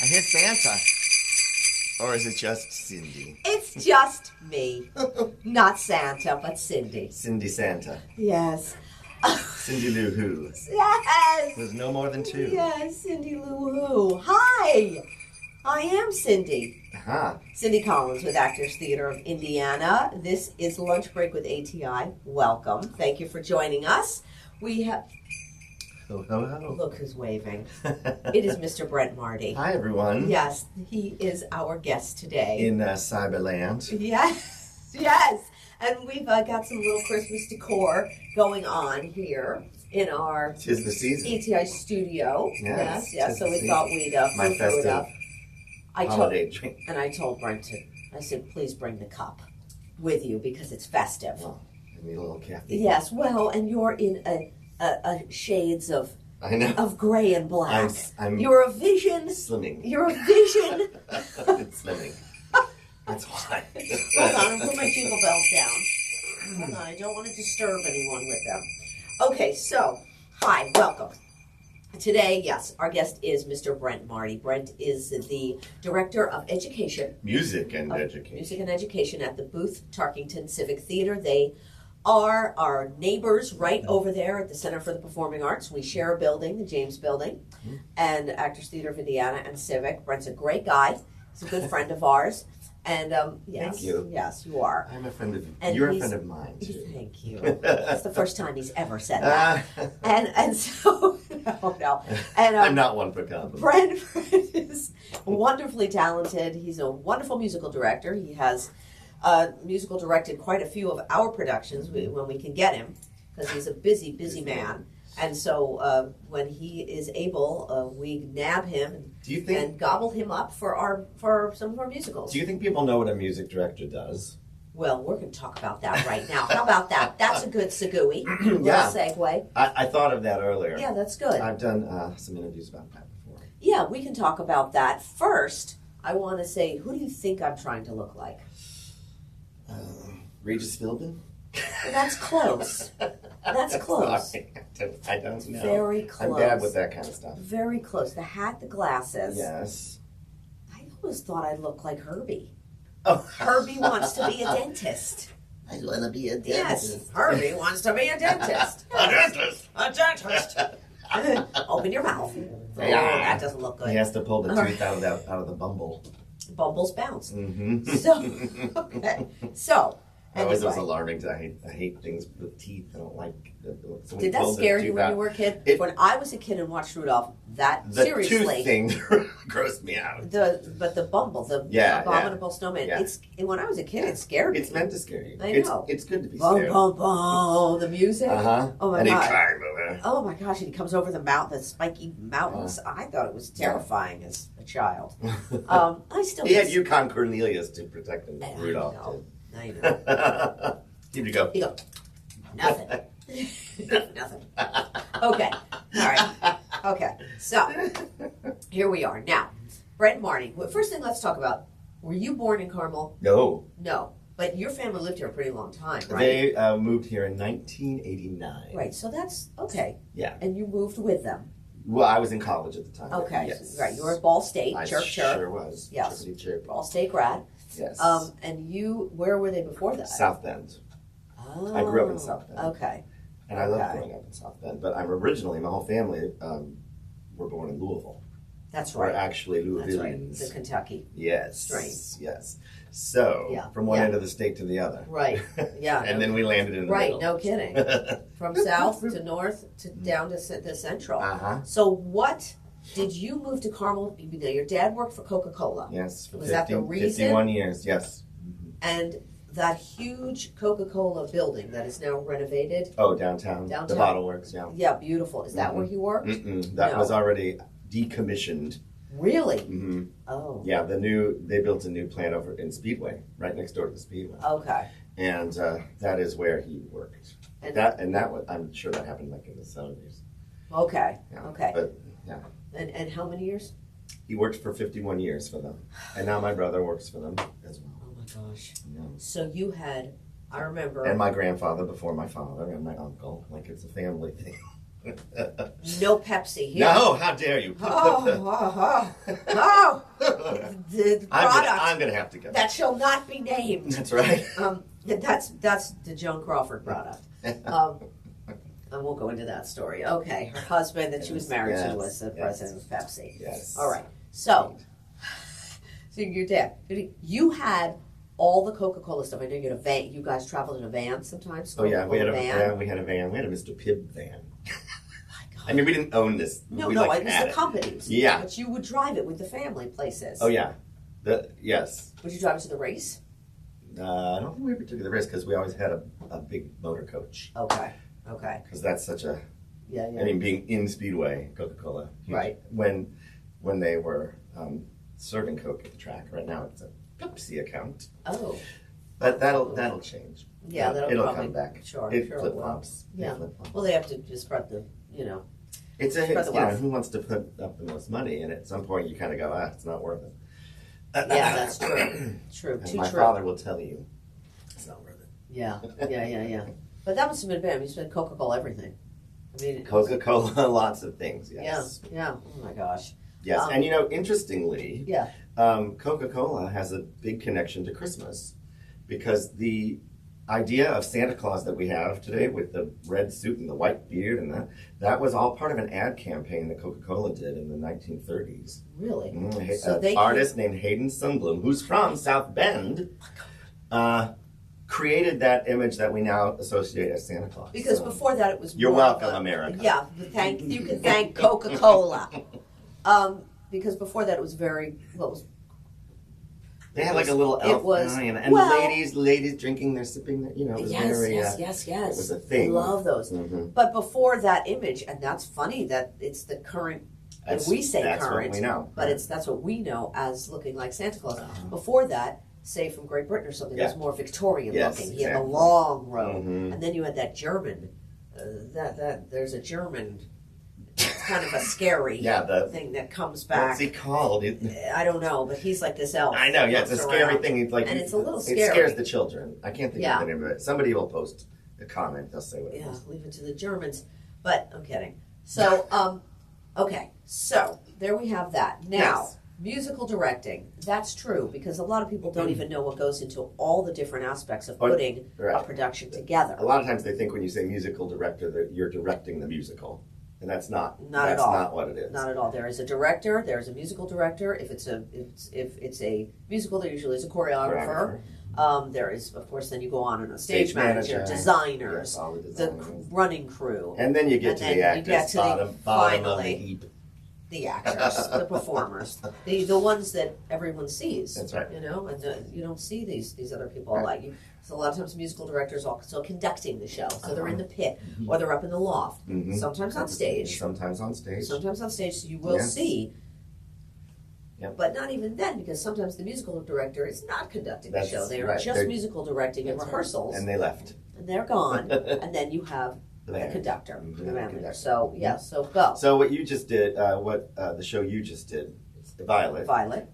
I hear Santa. Or is it just Cindy? It's just me. Not Santa, but Cindy. Cindy Santa. Yes. Cindy Lou Who. Yes. There's no more than two. Yes, Cindy Lou Who. Hi. I am Cindy. Uh-huh. Cindy Collins with Actors Theater of Indiana. This is Lunch Break with ATI. Welcome. Thank you for joining us. We have... Ho, ho, ho. Look who's waving. It is Mr. Brent Marty. Hi, everyone. Yes, he is our guest today. In Cyberland. Yes, yes. And we've got some little Christmas decor going on here in our 'Tis the season. ATI studio. Yes, Yes. tis So the we season. thought we'd My flip it festive up. holiday drink. And I told Brent I said, please bring the cup with you because it's festive. Oh, I need a little caffeine. Yes, well, and you're in a shades of I know. of gray and black. I'm You're a vision. slimming. You're a vision. It's slimming. That's why. Hold on, I'll put my jingle bells down. Hold on, I don't want to disturb anyone with them. Okay, so, hi, welcome. Today, yes, our guest is Mr. Brent Marty. Brent is the Director of Education. Music and education. Music and Education at the Booth Tarkington Civic Theater. They are our neighbors right over there at the Center for the Performing Arts. We share a building, the James Building, and Actors Theater of Indiana and Civic. Brent's a great guy. He's a good friend of ours. And yes, Thank you. Yes, you are. I'm a friend of And you're a he's- friend of mine too. Thank you. It's the first time he's ever said that. And so no. And I'm not one for compliments. Brent is wonderfully talented. He's a wonderful musical director. He has musical directed quite a few of our productions when we can get him, because he's a busy man. And so when he is able, we nab him and gobble him up for some of our musicals. Do you think people know what a music director does? Well, we're going to talk about that right now. How about that? That's a good segue. Yeah. Segue. I thought of that earlier. Yeah, that's good. I've done some interviews about that before. Yeah, we can talk about that. First, I want to say, who do you think I'm trying to look like? Regis Philbin? Well, that's close. That's close. Sorry. I don't know. Very close. I'm bad with that kind of stuff. Very close. The hat, the glasses. Yes. I always thought I looked like Herbie. Oh. Herbie wants to be a dentist. I want to be a dentist. Yes, Herbie wants to be a dentist. A dentist! A dentist. Open your mouth. Oh, that doesn't look good. He has to pull the tooth out of the bumble. Bumbles bounce. Mm-hmm. So, okay. So, That always was anyway. alarming. I hate things with teeth. I don't like. Did that scare you when you were a kid? When I was a kid and watched Rudolph, the tooth thing grossed me out. But the Bumble, the abominable snowman. Yeah. When I was a kid, it scared me. It's meant to scare you. I know. It's good to be Bum, scared. bum, bum, the music. Uh-huh. Oh my and god. he climbed over. Oh my gosh! And he comes over the spiky mountains. I thought it was terrifying as a child. I still. He had Yukon Cornelius to protect him. Rudolph I know. did. Here you go. You go. Nothing. Nothing. Okay. All right. Okay. So here we are now. Brent Marty. Well, first thing, let's talk about. Were you born in Carmel? No. No. But your family lived here a pretty long time, right? They moved here in 1989. Right. So that's okay. Yeah. And you moved with them. Well, I was in college at the time. Okay. Yes. Right. You were at Ball State. I Chirp. sure was. Yes. Chirpity chirp. Ball State grad. Yes. And you, where were they before that? South Bend. Oh, I grew up in South Bend. Okay. And I love growing up in South Bend. But I'm originally, my whole family were born in Louisville. That's We're right. actually That's Louisvillians. right. The Kentucky. Yes. Strain. Yes. So, from one end of the state to the other. Right. Yeah. And then we landed in the middle. Right. No kidding. From south to north to down to the central. Uh-huh. So what did you move to Carmel? Your dad worked for Coca-Cola. Yes. Was that the reason? 51 years, yes. And that huge Coca-Cola building that is now renovated. Oh, downtown. The Bottle Works, yeah. Yeah, beautiful. Is that where he worked? That was already decommissioned. Really? Mm-hmm. Oh. Yeah, they built a new plant over in Speedway, right next door to the Speedway. Okay. And that is where he worked. I'm sure that happened like in the 70s. Okay. Yeah. Okay. But yeah. And how many years? He worked for 51 years for them. And now my brother works for them as well. Oh my gosh. Yeah. So you had, I remember. And my grandfather before my father and my uncle. Like it's a family thing. No Pepsi here. No, how dare you? The product I'm gonna have to get that shall not be named. That's right. That's the Joan Crawford product. I won't go into that story. Okay, her husband that she was married to was the president of Pepsi. Yes. All right. So your dad, you had all the Coca-Cola stuff. I know you had a van. You guys traveled in a van sometimes. Oh yeah, we had a van. We had a van. We had a Mr. Pibb van. I mean, we didn't own this. No, we it was had the company's. Yeah. But you would drive it with the family places. Oh yeah, yes. Would you drive it to the race? I don't think we ever took the risk because we always had a big motor coach. Okay. Because that's such a. Yeah. I mean, being in Speedway, Coca-Cola. Right. When they were serving Coke at the track. Right now, it's a Pepsi account. Oh. But that'll change. Yeah, it'll probably come back. Sure, it sure flip it will. flops. Yeah. Flip-flops. Well, they have to just spread the, It's spread the wealth. who wants to put up the most money, and at some point you kind of go, it's not worth it. Yeah, that's true. True. And Too my true. father will tell you, it's not worth it. Yeah. But that must have been bad. You spent Coca-Cola everything. I mean, Coca-Cola, lots of things. Yes. Yeah. Oh my gosh. Yes, and interestingly, Yeah. Coca-Cola has a big connection to Christmas because the idea of Santa Claus that we have today with the red suit and the white beard and that was all part of an ad campaign that Coca-Cola did in the 1930s. Really? So an artist named Hayden Sundblom, who's from South Bend, created that image that we now associate as Santa Claus. Because before that it was You're more welcome, of a, America. Yeah, you can thank Coca-Cola. Because before that it was they had like a little elf and ladies drinking, they're sipping, it was very... Yes. It was a thing. I love those. Mm-hmm. But before that image, and that's funny that it's the current, we say that's current, what we know. But that's what we know as looking like Santa Claus. Before that, say from Great Britain or something, it was more Victorian looking. He had the long robe. Mm-hmm. And then you had that German, there's a German... It's kind of a scary thing that comes back. What's he called? I don't know, but he's like this elf. I know, it's a scary thing. It's like, and it's a little scary. It scares the children. I can't think of the name of it. Somebody will post a comment. They'll say what it is. Yeah, leave it to the Germans. But I'm kidding. So, okay. So, there we have that. Now, musical directing. That's true, because a lot of people don't even know what goes into all the different aspects of putting a production together. A lot of times they think when you say musical director that you're directing the musical. And that's not at all. Not what it is. Not at all. There is a director. There is a musical director. If it's a musical, there usually is a choreographer. There is, of course, then you go on and a stage manager, designers, all the running crew, and then you get to the actors. Bottom of the heap. The actors, the performers, the ones that everyone sees. That's right. And you don't see these other people like you. So a lot of times musical directors are also conducting the show. So they're in the pit or they're up in the loft. Mm-hmm. Sometimes on stage. Sometimes on stage. So you will see. Yep. But not even then, because sometimes the musical director is not conducting the show. They are just musical directing and rehearsals. And they left. And they're gone. And then you have the conductor, the manager. So so go. So what you just did, the show you just did, Violet.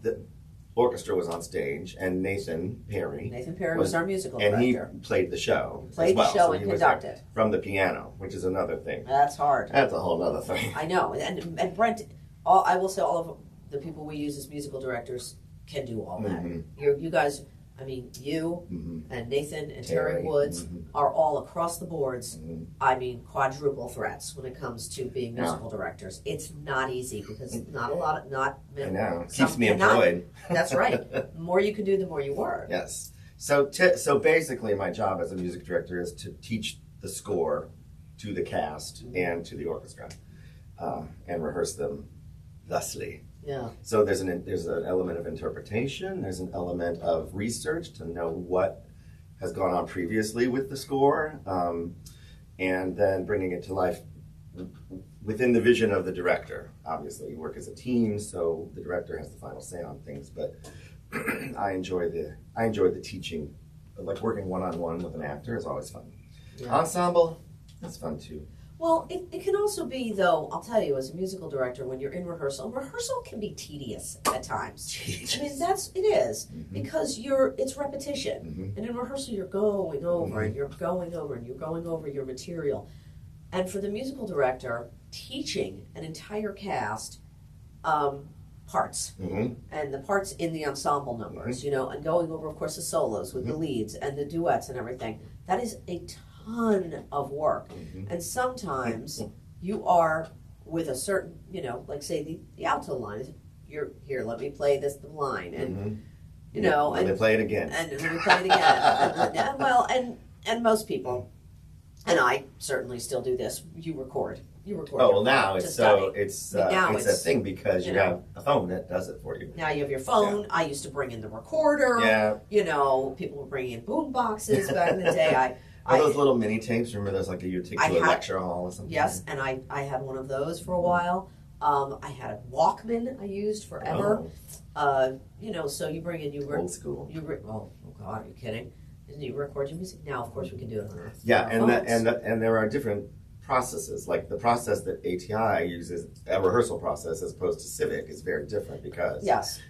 The orchestra was on stage, and Nathan Perry was our musical director. And he played the show. And conducted. From the piano, which is another thing. That's hard. That's a whole other thing. I know. And Brent, I will say all of the people we use as musical directors can do all that. You guys... I mean, you and Nathan and Terry Woods are all across the boards. I mean, quadruple threats when it comes to being musical directors. It's not easy because not many. I know. Keeps me employed. That's right. The more you can do, the more you work. Yes. So basically, my job as a music director is to teach the score to the cast and to the orchestra, and rehearse them thusly. Yeah. So there's an element of interpretation. There's an element of research to know what has gone on previously with the score, and then bringing it to life within the vision of the director. Obviously, you work as a team, so the director has the final say on things. But I enjoy the teaching, like working one-on-one with an actor is always fun. Yeah. Ensemble, that's fun too. Well, it can also be, though, I'll tell you, as a musical director, when you're in rehearsal can be tedious at times. I mean, it is, because it's repetition. And in rehearsal, you're going over and you're going over and you're going over your material. And for the musical director, teaching an entire cast parts and the parts in the ensemble numbers, and going over, of course, the solos with the leads and the duets and everything. That is a ton of work. And sometimes you are with a certain, like say the alto line. You're here. Let me play the line, and let me play it again. And let me play it again. and most people, and I certainly still do this. You record. Oh well, now it's a thing because you have a phone that does it for you. Now you have your phone. I used to bring in the recorder. Yeah. People were bringing in boom boxes back in the day. Those little mini tapes. Remember those? Like you take to a lecture hall or something. Yes, and I had one of those for a while. I had a Walkman I used forever. So you bring in old school. Oh God, are you kidding? Didn't you record your music? Now, of course, we can do it on our and there are different processes. Like the process that ATI uses, a rehearsal process, as opposed to Civic, is very different because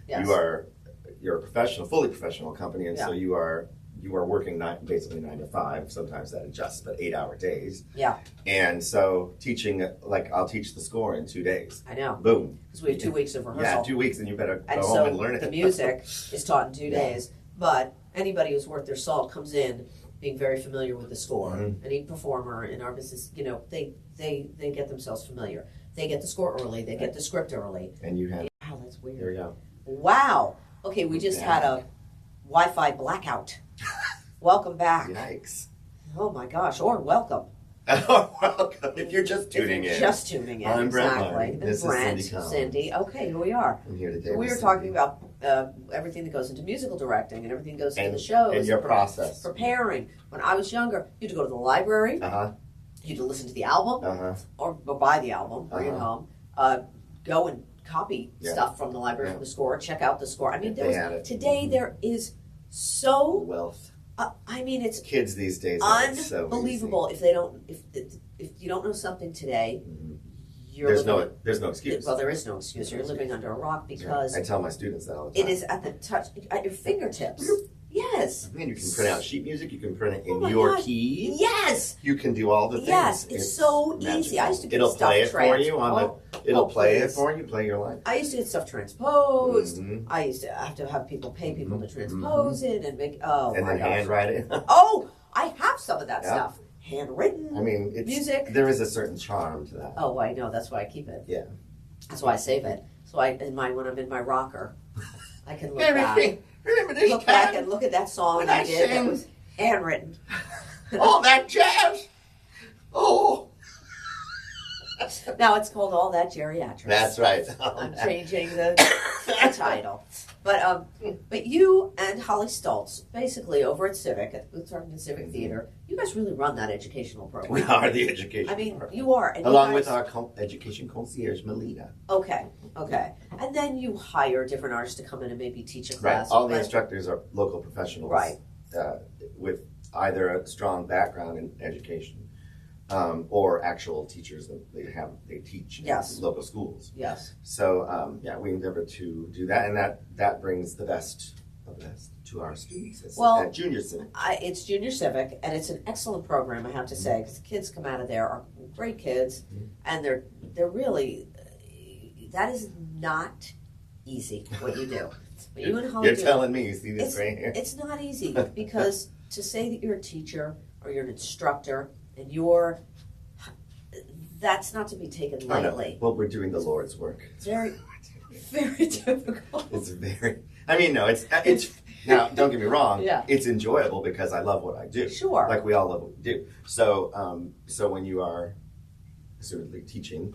you're a professional, fully professional company, and so you are working basically 9 to 5. Sometimes that adjusts, but 8-hour days. Yeah. And so teaching, like I'll teach the score in 2 days. I know. Boom. Because we have 2 weeks of rehearsal. Yeah, 2 weeks, and you better go home and learn it. The music is taught in 2 days, but anybody who's worth their salt comes in being very familiar with the score. Any performer in our business, they get themselves familiar. They get the score early. They get the script early. And you have. Wow, that's weird. There you go. Wow. Okay, we just had a Wi-Fi blackout. Welcome back. Yikes. Oh my gosh, or welcome. Welcome. If you're just tuning in. Just tuning in. I'm Brent exactly. Marty. This is Cindy. Okay, here we are. I'm here today. So we were talking about everything that goes into musical directing and everything that goes into the shows. And your process. Preparing. When I was younger, you had to go to the library. You had to listen to the album. Or buy the album, bring it home. Go and copy stuff from the library from the score. Check out the score. I mean, today there is so wealth. It's kids these days. Unbelievable. So if they don't, if you don't know something today, there's no excuse. Well, there is no excuse. You're living under a rock because I tell my students that all the time. It is at the touch, at your fingertips. Yes. I mean, you can print out sheet music. You can print it in your key. Yes. You can do all the things. Yes, it's so magical. easy. I used to get It'll stuff play it for you It'll play it for you. Play your life. I used to get stuff transposed. I used to have to have pay people to transpose it and make. And then handwrite it. Oh, I have some of that stuff. Handwritten. I mean, music. There is a certain charm to that. Oh, I know. That's why I keep it. Yeah. That's why I save it. So when I'm in my rocker, I can look back. Remember this look back and look at that song I did that was handwritten. All that jazz. Oh. Now it's called All That Geriatrics. That's right. I'm changing the title. But you and Holly Stultz, basically over at Civic, at Civic Theater, you guys really run that educational program. We are the education program. You are. And along with our education concierge, Melina. Okay. And then you hire different artists to come in and maybe teach a class. Right. All the instructors are local professionals. Right. With either a strong background in education or actual teachers that they teach in local schools. Yes. So we endeavor to do that, and that brings the best to our students. At Junior Civic. It's Junior Civic, and it's an excellent program, I have to say, because the kids come out of there are great kids, and they're really. That is not easy what you do. What you and Holly You're telling me. You see this right here. It's not easy because to say that you're a teacher or you're an instructor and that's not to be taken lightly. Well, we're doing the Lord's work. It's very, very difficult. It's very. I mean, no, it's now. Don't get me wrong. Yeah. It's enjoyable because I love what I do. Sure. Like we all love what we do. So, so when you are assumedly teaching,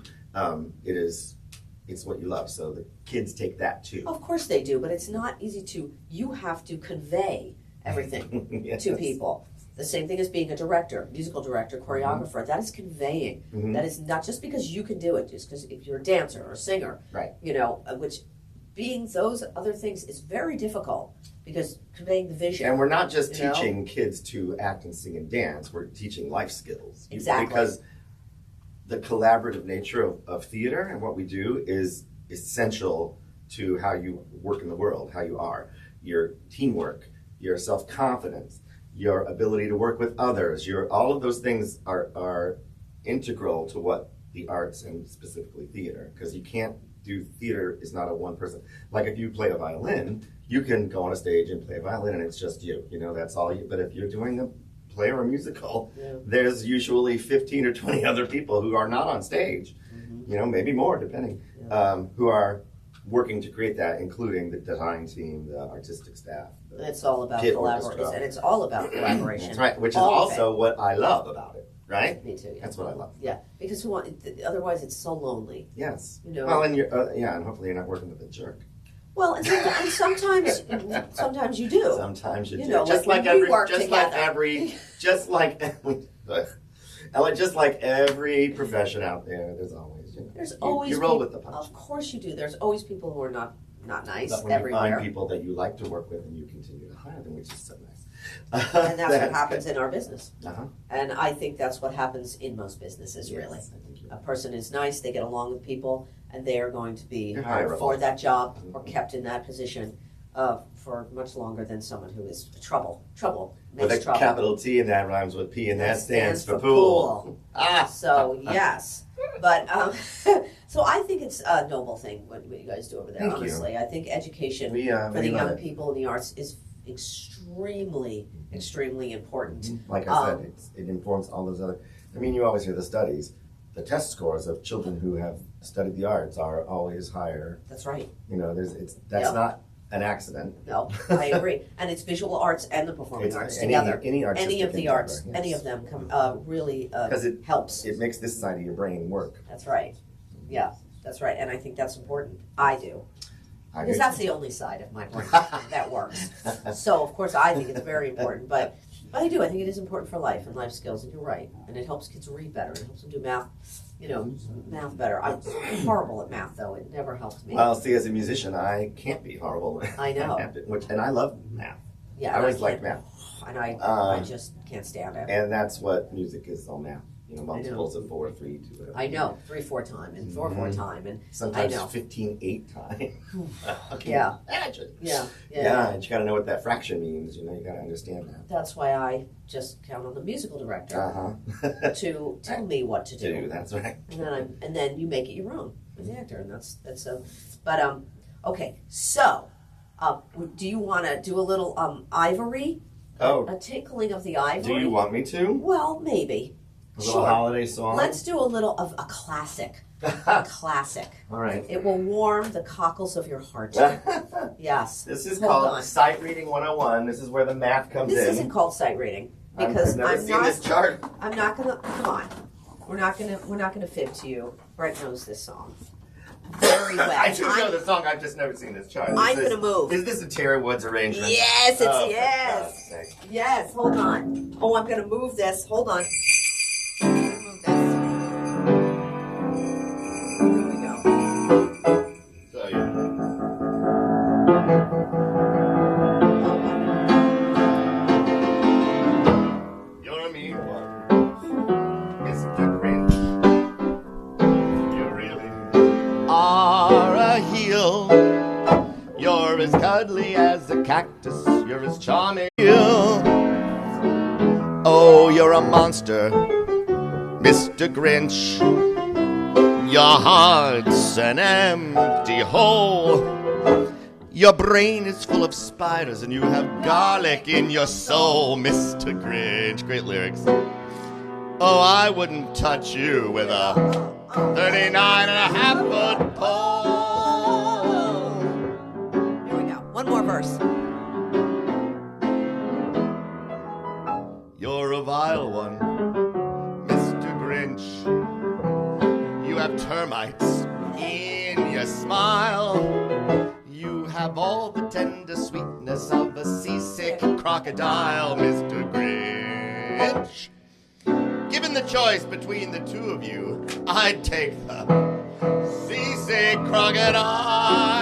it's what you love. So the kids take that too. Of course they do, but it's not easy you have to convey everything to people. The same thing as being a director, musical director, choreographer. That is conveying. That is not just because you can do it, just because if you're a dancer or a singer, right? Which being those other things is very difficult because conveying the vision. And we're not just teaching kids to act and sing and dance. We're teaching life skills. Exactly. Because the collaborative nature of theater and what we do is essential to how you work in the world, how you are, your teamwork, your self-confidence, your ability to work with others, all of those things are integral to what the arts and specifically theater, because you can't do theater is not a one person. Like if you play a violin, you can go on a stage and play a violin and it's just you. You know, that's all you. But if you're doing a play or a musical, there's usually 15 or 20 other people who are not on stage. You know, maybe more depending, who are working to create that, including the design team, the artistic staff. It's all about collaboration, and it's all about collaboration. That's right, which is also what I love about it, right? Me too. Yeah. That's what I love. Yeah, because otherwise it's so lonely. Yes. You know. Well, and you're and hopefully you're not working with a jerk. Well, and sometimes you do. Sometimes you do. Know, just like every profession out there, there's always, you know, there's always you roll with the punches. Of course you do. There's always people who are not nice but when everywhere. you find people that you like to work with and you continue to hire them, which is so nice. And that's what happens in our business. Uh-huh. And I think that's what happens in most businesses, Yes, really. I think A person is nice, they get along with people, and they are going to be You're hired hireable. for that job or kept in that position for much longer than someone who is trouble. With a Trouble. capital T and that rhymes with P and that stands for pool. So, yes. But, so I think it's a noble thing what you guys do over there, Thank honestly. you. I think education for the young people in the arts is extremely important. Like I said, it informs all those other. I mean, you always hear the studies. The test scores of children who have studied the arts are always higher. That's right. You know, that's not an accident. No, I agree. And it's visual arts and the performing arts together. Any of the arts, any of them really it helps. It makes this side of your brain work. That's right. Yeah, that's right. And I think that's important. I do. I Because do that's too. the only side of my brain that works. So, of course, I think it's very important. But I do. I think it is important for life and life skills. And you're right. And it helps kids read better. It helps them do math, math better. I'm horrible at math, though. It never helped me. Well, see, as a musician, I can't be horrible. I know. And I love math. Yeah, I always like math. And I just can't stand it. And that's what music is, all math. You know, multiples of 4, 3, 2, whatever. I know, 3, 4 time and 4, 4 time, and sometimes I know. 15, 8 time. Okay. Yeah. Imagine. Yeah. And you got to know what that fraction means. You know, you got to understand that. That's why I just count on the musical director to tell me what to do. That's right. And then you make it your own as the actor, and that's so. But okay, so do you want to do a little ivory? A tinkling of the ivory. Do you want me to? Well, maybe. A little holiday song? Let's do a little of a classic. A classic. All right. It will warm the cockles of your heart. Yes. This is called Sight Reading 101. This is where the math comes in. This isn't called sight reading because I've never seen this chart. I'm not gonna. Come on. We're not gonna fib to you. Brent knows this song very well. I do know the song. I've just never seen this chart. I'm gonna move. Is this a Terry Woods arrangement? Yes, Oh, yes. Yes. Hold on. Oh, I'm gonna move this. Hold on. I'm gonna move this. Here we go. So, yeah. You're a mean one, Mr. Grinch. You really are a heel. You're as cuddly as a cactus. You're as charming. Oh, you're a monster, Mr. Grinch. Your heart's an empty hole. Your brain is full of spiders and you have garlic in your soul, Mr. Grinch. Great lyrics. Oh, I wouldn't touch you with a 39.5-foot pole. Here we go. One more verse. You're a vile one, Mr. Grinch. You have termites in your smile. You have all the tender sweetness of a seasick crocodile, Mr. Grinch. Given the choice between the two of you, I'd take the seasick crocodile.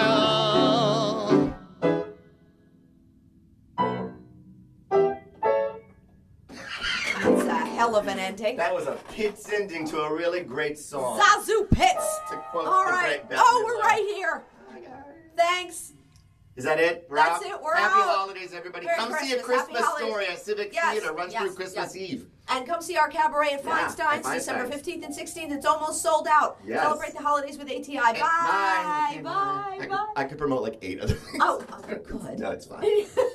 It's a hell of an ending. That was a Pitts ending to a really great song. Zazu Pitts. To quote All the right. great Bette Oh, we're Midler. right here. Thanks. Is that it? We're That's out? it. We're Happy out. holidays, everybody. Merry Come see a Christmas. Happy Christmas holidays. story at Civic Yes, Theater. Runs yes, through Christmas yes. Eve. And come see our cabaret at Yeah, Feinstein's, at December Feinstein's. 15th and 16th. It's almost sold out. Yes. Celebrate the holidays with ATI. Bye. Bye. Bye. Bye. I could promote like 8 other things. Oh, good. No, it's fine.